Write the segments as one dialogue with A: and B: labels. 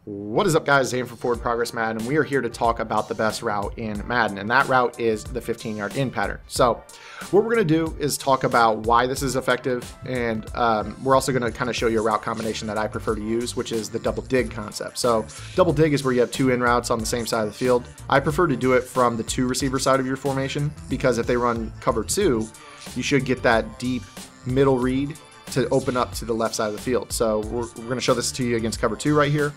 A: What is up, guys? Zane from Forward Progress Madden, and we are here to talk about the best route in Madden, and that route is the 15-yard in pattern. So what we're going to do is talk about why this is effective, and we're also going to kind of show you a route combination that I prefer to use, which is the double dig concept. So double dig is where you have two in routes on the same side of the field. I prefer to do it from the two receiver side of your formation, because if they run cover two, you should get that deep middle read to open up to the left side of the field. So we're going to show this to you against cover two right here.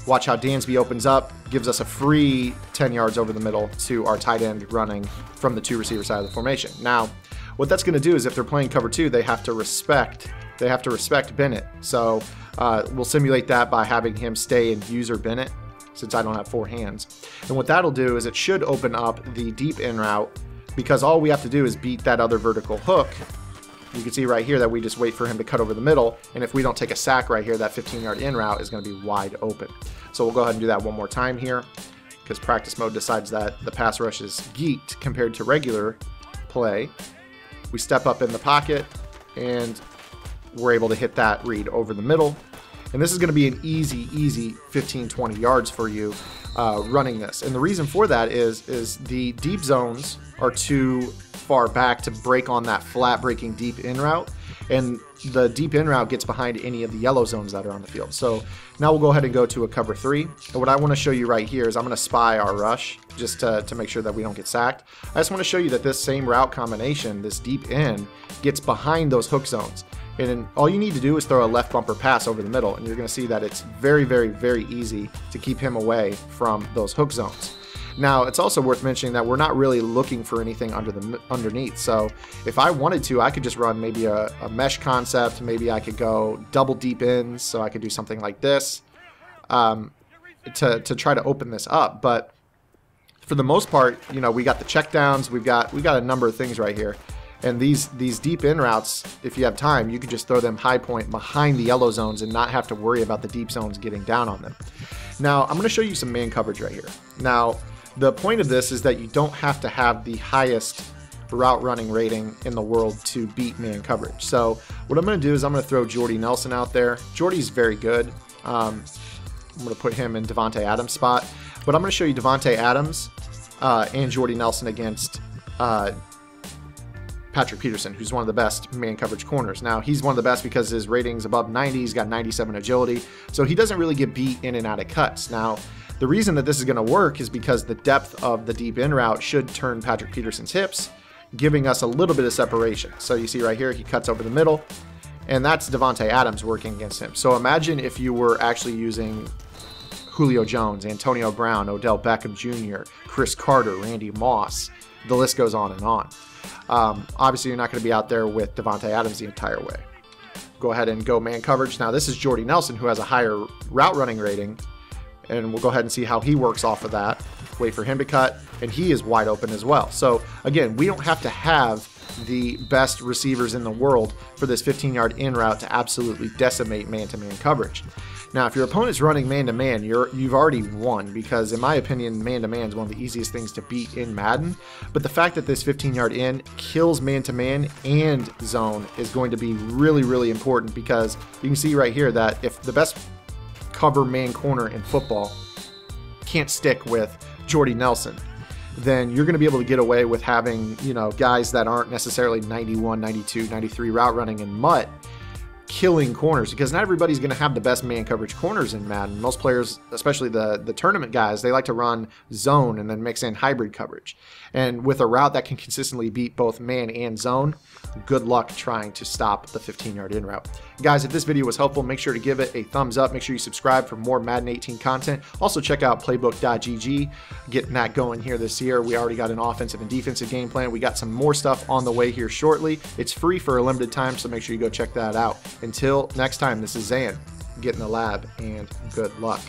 A: Watch how Dansby opens up, gives us a free 10 yards over the middle to our tight end running from the two receiver side of the formation. Now, what that's going to do is if they're playing cover two, they have to respect Bennett. So we'll simulate that by having him stay in user Bennett, since I don't have four hands. And what that'll do is it should open up the deep in route, because all we have to do is beat that other vertical hook. You can see right here that we just wait for him to cut over the middle, and if we don't take a sack right here, that 15-yard in route is going to be wide open. So we'll go ahead and do that one more time here, because practice mode decides that the pass rush is geeked compared to regular play. We step up in the pocket, and we're able to hit that read over the middle. And this is going to be an easy 15-20 yards for you running this. And the reason for that is the deep zones are too far back to break on that flat breaking deep in route, and the deep in route gets behind any of the yellow zones that are on the field. So now we'll go ahead and go to a cover three, and what I want to show you right here is I'm going to spy our rush just to make sure that we don't get sacked. I just want to show you that this same route combination, this deep in, gets behind those hook zones, and all you need to do is throw a left bumper pass over the middle, and you're going to see that it's very easy to keep him away from those hook zones. Now, it's also worth mentioning that we're not really looking for anything underneath. So if I wanted to, I could just run maybe a mesh concept. Maybe I could go double deep ins. So I could do something like this to try to open this up. But for the most part, you know, we got the check downs. We've got a number of things right here. And these deep in routes, if you have time, you could just throw them high point behind the yellow zones and not have to worry about the deep zones getting down on them. Now, I'm going to show you some man coverage right here. Now, the point of this is that you don't have to have the highest route running rating in the world to beat man coverage. So what I'm going to do is I'm going to throw Jordy Nelson out there. Jordy's very good. I'm going to put him in Davante Adams' spot. But I'm going to show you Davante Adams and Jordy Nelson against Patrick Peterson, who's one of the best man coverage corners. Now, he's one of the best because his rating's above 90. He's got 97 agility. So he doesn't really get beat in and out of cuts. Now, the reason that this is going to work is because the depth of the deep in route should turn Patrick Peterson's hips, giving us a little bit of separation. So you see right here, he cuts over the middle, and that's Davante Adams working against him. So imagine if you were actually using Julio Jones, Antonio Brown, Odell Beckham Jr., Chris Carter, Randy Moss. The list goes on and on. Obviously, you're not going to be out there with Davante Adams the entire way. Go ahead and go man coverage. Now, this is Jordy Nelson, who has a higher route running rating, and we'll go ahead and see how he works off of that. Wait for him to cut, and he is wide open as well. So again, we don't have to have the best receivers in the world for this 15-yard in route to absolutely decimate man-to-man coverage. Now, if your opponent's running man-to-man, you've already won, because in my opinion, man-to-man is one of the easiest things to beat in Madden. But the fact that this 15-yard in kills man-to-man and zone is going to be really important, because you can see right here that if the best cover man corner in football can't stick with Jordy Nelson, then you're going to be able to get away with having, you know, guys that aren't necessarily 91, 92, 93 route running and mutt killing corners, because not everybody's going to have the best man coverage corners in Madden. Most players, especially the tournament guys, they like to run zone and then mix in hybrid coverage. And with a route that can consistently beat both man and zone, good luck trying to stop the 15-yard in route. Guys, if this video was helpful, make sure to give it a thumbs up. Make sure you subscribe for more Madden 18 content. Also check out playbook.gg, getting that going here this year. We already got an offensive and defensive game plan. We got some more stuff on the way here shortly. It's free for a limited time, so make sure you go check that out. Until next time, this is Zan, get in the lab, and good luck.